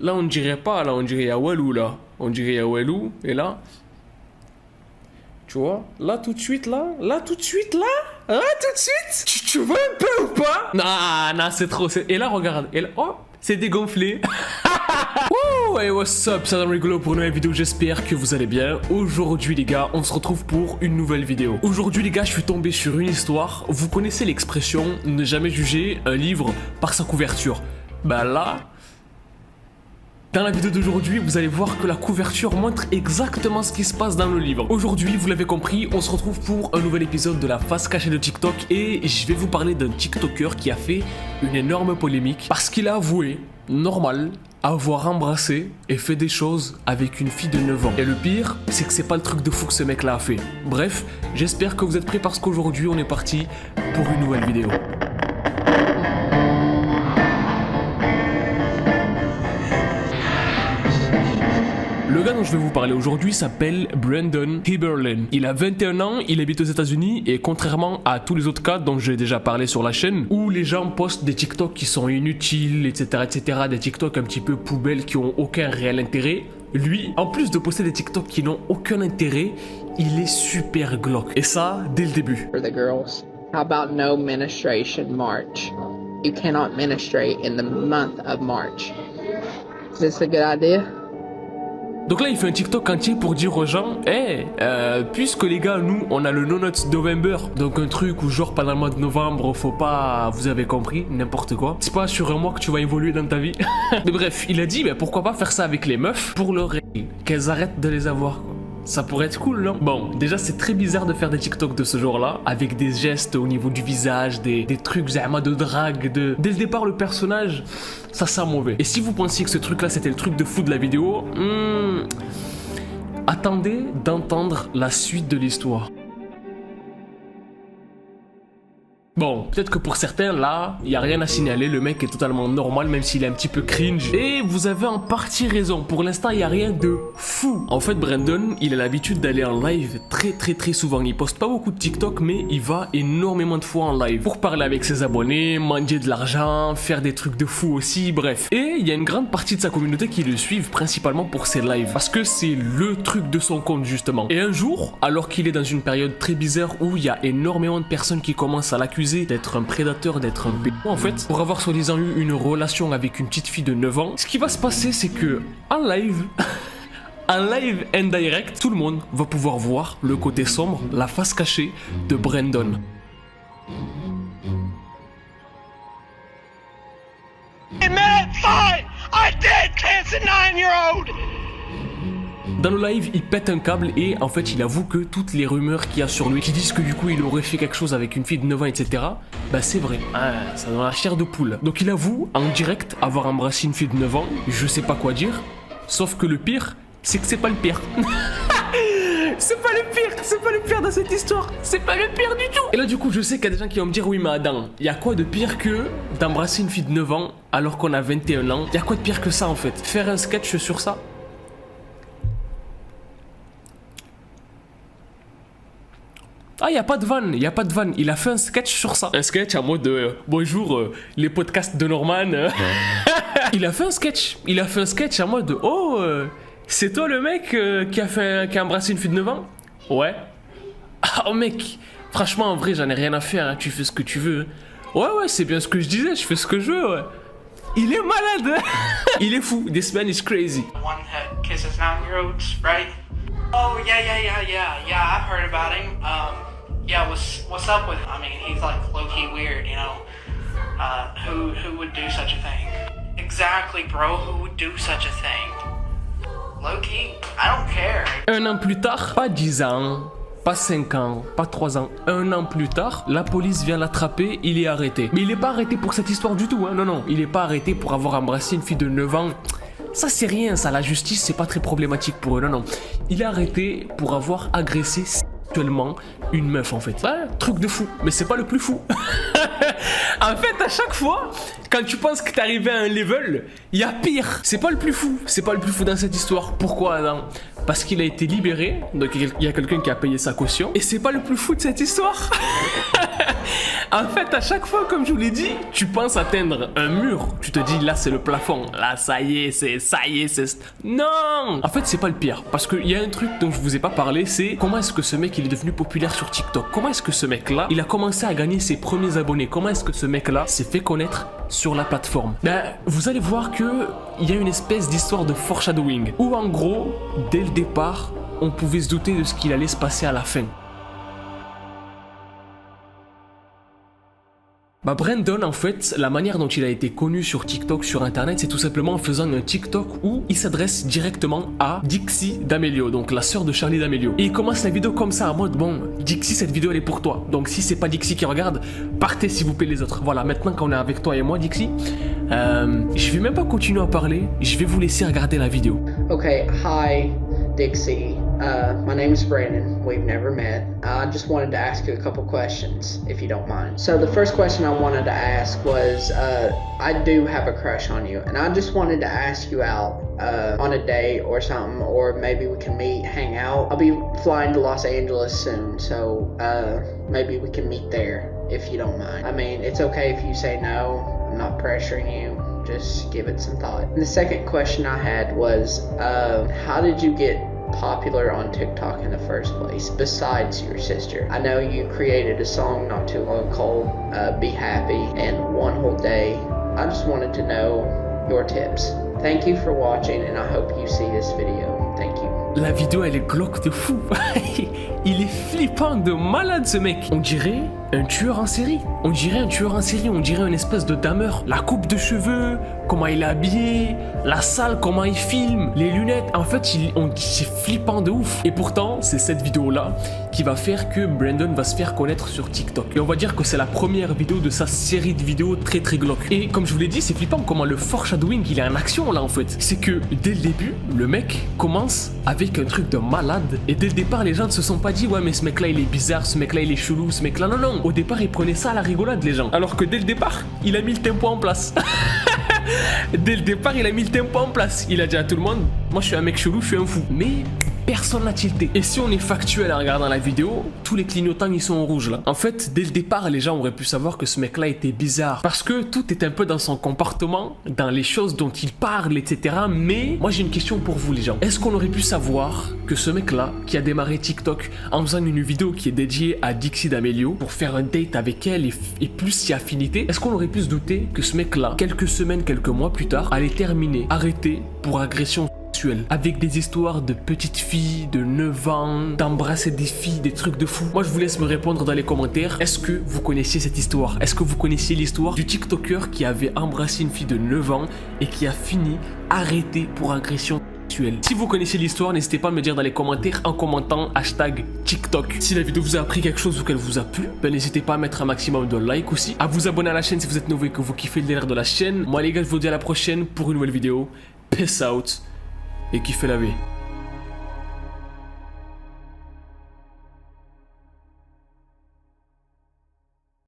Là, on dirait pas, là, on dirait Yawelou, là. On dirait Yawelou, et là... Tu vois, là, tout de suite, là tout de suite, là tout de suite tu veux un peu ou pas? Non, c'est trop, et là, regarde, et là, oh, c'est dégonflé. Wouh, hey, what's up, c'est Adam Rigolo pour une nouvelle vidéo, j'espère que vous allez bien. Aujourd'hui les gars, on se retrouve pour une nouvelle vidéo. Aujourd'hui les gars, je suis tombé sur une histoire. Vous connaissez l'expression ne jamais juger un livre par sa couverture. Bah là... Dans la vidéo d'aujourd'hui, vous allez voir que la couverture montre exactement ce qui se passe dans le livre. Aujourd'hui, vous l'avez compris, on se retrouve pour un nouvel épisode de la face cachée de TikTok et je vais vous parler d'un TikToker qui a fait une énorme polémique parce qu'il a avoué, normal, avoir embrassé et fait des choses avec une fille de 9 ans. Et le pire, c'est que c'est pas le truc de fou que ce mec-là a fait. Bref, j'espère que vous êtes prêts parce qu'aujourd'hui, on est parti pour une nouvelle vidéo. Le gars dont je vais vous parler aujourd'hui s'appelle Brandon Heberlin. Il a 21 ans, il habite aux États-Unis et contrairement à tous les autres cas dont j'ai déjà parlé sur la chaîne, où les gens postent des TikTok qui sont inutiles, etc., des TikTok un petit peu poubelles qui ont aucun réel intérêt, lui, en plus de poster des TikTok qui n'ont aucun intérêt, il est super glauque. Et ça, dès le début. For the girls, how about no menstruation March? You cannot menstruate in the month of March. Is this a good idea? Donc là, il fait un TikTok entier pour dire aux gens, puisque les gars, nous, on a le No Nuts November, donc un truc où genre pendant le mois de novembre, faut pas, vous avez compris, n'importe quoi. C'est pas sur un mois que tu vas évoluer dans ta vie. Mais bref, il a dit, pourquoi pas faire ça avec les meufs pour leur règle, qu'elles arrêtent de les avoir, quoi. Ça pourrait être cool, non? Bon, déjà c'est très bizarre de faire des TikTok de ce genre-là, avec des gestes au niveau du visage, des trucs zama de drague, Dès le départ, le personnage, ça sent mauvais. Et si vous pensiez que ce truc-là c'était le truc de fou de la vidéo, attendez d'entendre la suite de l'histoire. Bon, peut-être que pour certains, là, il n'y a rien à signaler, le mec est totalement normal, même s'il est un petit peu cringe. Et vous avez en partie raison, pour l'instant, il n'y a rien de fou. En fait, Brandon, il a l'habitude d'aller en live très souvent. Il poste pas beaucoup de TikTok, mais il va énormément de fois en live. Pour parler avec ses abonnés, manger de l'argent, faire des trucs de fou aussi, bref. Et il y a une grande partie de sa communauté qui le suivent, principalement pour ses lives. Parce que c'est le truc de son compte, justement. Et un jour, alors qu'il est dans une période très bizarre où il y a énormément de personnes qui commencent à l'accuser d'être un prédateur, d'être un béton en fait, pour avoir soi-disant eu une relation avec une petite fille de 9 ans. Ce qui va se passer, c'est que en live, en live and direct, tout le monde va pouvoir voir le côté sombre, la face cachée de Brandon. Dans le live, il pète un câble et en fait, il avoue que toutes les rumeurs qu'il y a sur lui, qui disent que du coup, il aurait fait quelque chose avec une fille de 9 ans, etc. Bah c'est vrai, ça donne la chair de poule. Donc il avoue en direct avoir embrassé une fille de 9 ans, je sais pas quoi dire, sauf que le pire, c'est que c'est pas le pire. C'est pas le pire dans cette histoire. C'est pas le pire du tout. Et là du coup je sais qu'il y a des gens qui vont me dire oui mais Adam, il y a quoi de pire que d'embrasser une fille de 9 ans alors qu'on a 21 ans? Il y a quoi de pire que ça en fait? Faire un sketch sur ça? Ah, y a pas de vanne, il a fait un sketch sur ça. Un sketch en mode bonjour les podcasts de Norman. Il a fait un sketch en mode c'est toi le mec qui a embrassé une fille de 9 ans? Ouais. Oh mec, franchement en vrai j'en ai rien à faire, hein. Tu fais ce que tu veux. Ouais, c'est bien ce que je disais, je fais ce que je veux, ouais. Il est malade. Il est fou, this man is crazy. One that kisses 9-year-olds, right? Oh yeah, I've heard about him. Yeah, what's up with him? I mean, he's like low-key weird, you know. Who would do such a thing? Exactly, bro. Who would do such a thing? Low-key, I don't care. Un an plus tard, pas 10 ans, pas 5 ans, pas 3 ans, un an plus tard, la police vient l'attraper, il est arrêté. Mais il est pas arrêté pour cette histoire du tout, hein. Non, il est pas arrêté pour avoir embrassé une fille de 9 ans. Ça c'est rien, ça, la justice c'est pas très problématique pour eux, non. Il est arrêté pour avoir agressé sexuellement une meuf en fait. Ouais, truc de fou, mais c'est pas le plus fou. En fait, à chaque fois, quand tu penses que t'es arrivé à un level, il y a pire. C'est pas le plus fou dans cette histoire. Pourquoi Adam? Parce qu'il a été libéré, donc il y a quelqu'un qui a payé sa caution, et c'est pas le plus fou de cette histoire. En fait, à chaque fois, comme je vous l'ai dit, tu penses atteindre un mur. Tu te dis, là, c'est le plafond. Là, ça y est, c'est... Non! En fait, c'est pas le pire. Parce qu'il y a un truc dont je vous ai pas parlé, c'est comment est-ce que ce mec, il est devenu populaire sur TikTok? Comment est-ce que ce mec-là, il a commencé à gagner ses premiers abonnés? Comment est-ce que ce mec-là s'est fait connaître sur la plateforme? Ben, vous allez voir que il y a une espèce d'histoire de foreshadowing. Où, en gros, dès le départ, on pouvait se douter de ce qu'il allait se passer à la fin. Bah Brandon, en fait, la manière dont il a été connu sur TikTok, sur internet, c'est tout simplement en faisant un TikTok où il s'adresse directement à Dixie D'Amelio, donc la sœur de Charli D'Amelio. Et il commence la vidéo comme ça, en mode, bon, Dixie, cette vidéo elle est pour toi. Donc si c'est pas Dixie qui regarde, partez s'il vous plaît les autres. Voilà, maintenant qu'on est avec toi et moi, Dixie, je vais même pas continuer à parler, je vais vous laisser regarder la vidéo. Okay, hi, Dixie. My name is Brandon. We've never met. I just wanted to ask you a couple questions, if you don't mind. So the first question I wanted to ask was, I do have a crush on you, and I just wanted to ask you out on a date or something, or maybe we can meet, hang out. I'll be flying to Los Angeles soon, so maybe we can meet there, if you don't mind. I mean, it's okay if you say no. I'm not pressuring you. Just give it some thought. And the second question I had was, how did you get popular on TikTok in the first place, besides your sister? I know you created a song not too long called Be Happy and One Whole Day. I just wanted to know your tips. Thank you for watching, and I hope you see this video. Thank you. La vidéo elle est glauque de fou. Il est flippant de malade ce mec. On dirait un tueur en série. On dirait un tueur en série, on dirait une espèce de dameur. La coupe de cheveux, comment il est habillé, la salle, comment il filme, les lunettes. En fait, c'est flippant de ouf. Et pourtant, c'est cette vidéo-là qui va faire que Brandon va se faire connaître sur TikTok. Et on va dire que c'est la première vidéo de sa série de vidéos très très glauque. Et comme je vous l'ai dit, c'est flippant comment le foreshadowing il est en action là en fait. C'est que dès le début, le mec commence avec un truc de malade. Et dès le départ, les gens ne se sont pas dit ouais mais ce mec là il est bizarre, ce mec là il est chelou, ce mec là non non. Au départ, ils prenaient ça à la rigolade les gens. Alors que dès le départ, il a mis le tempo en place. Dès le départ, il a mis le tempo en place. Il a dit à tout le monde, moi je suis un mec chelou, je suis un fou. Mais personne n'a tilté. Et si on est factuel en regardant la vidéo, tous les clignotants ils sont en rouge là. En fait, dès le départ, les gens auraient pu savoir que ce mec là était bizarre. Parce que tout est un peu dans son comportement, dans les choses dont il parle, etc. Mais moi j'ai une question pour vous les gens. Est-ce qu'on aurait pu savoir que ce mec là, qui a démarré TikTok en faisant une vidéo qui est dédiée à Dixie D'Amelio pour faire un date avec elle et plus si affinité, est-ce qu'on aurait pu se douter que ce mec là, quelques semaines, quelques mois plus tard, allait terminer arrêté pour agression avec des histoires de petites filles de 9 ans, d'embrasser des filles, des trucs de fou? Moi je vous laisse me répondre dans les commentaires. Est-ce que vous connaissiez cette histoire? Est-ce que vous connaissiez l'histoire du TikToker qui avait embrassé une fille de 9 ans et qui a fini arrêté pour agression sexuelle? Si vous connaissez l'histoire, n'hésitez pas à me dire dans les commentaires en commentant #TikTok. Si la vidéo vous a appris quelque chose ou qu'elle vous a plu, ben n'hésitez pas à mettre un maximum de likes aussi, à vous abonner à la chaîne si vous êtes nouveau et que vous kiffez le délire de la chaîne. Moi les gars, je vous dis à la prochaine pour une nouvelle vidéo. Peace out et kiffez la vie.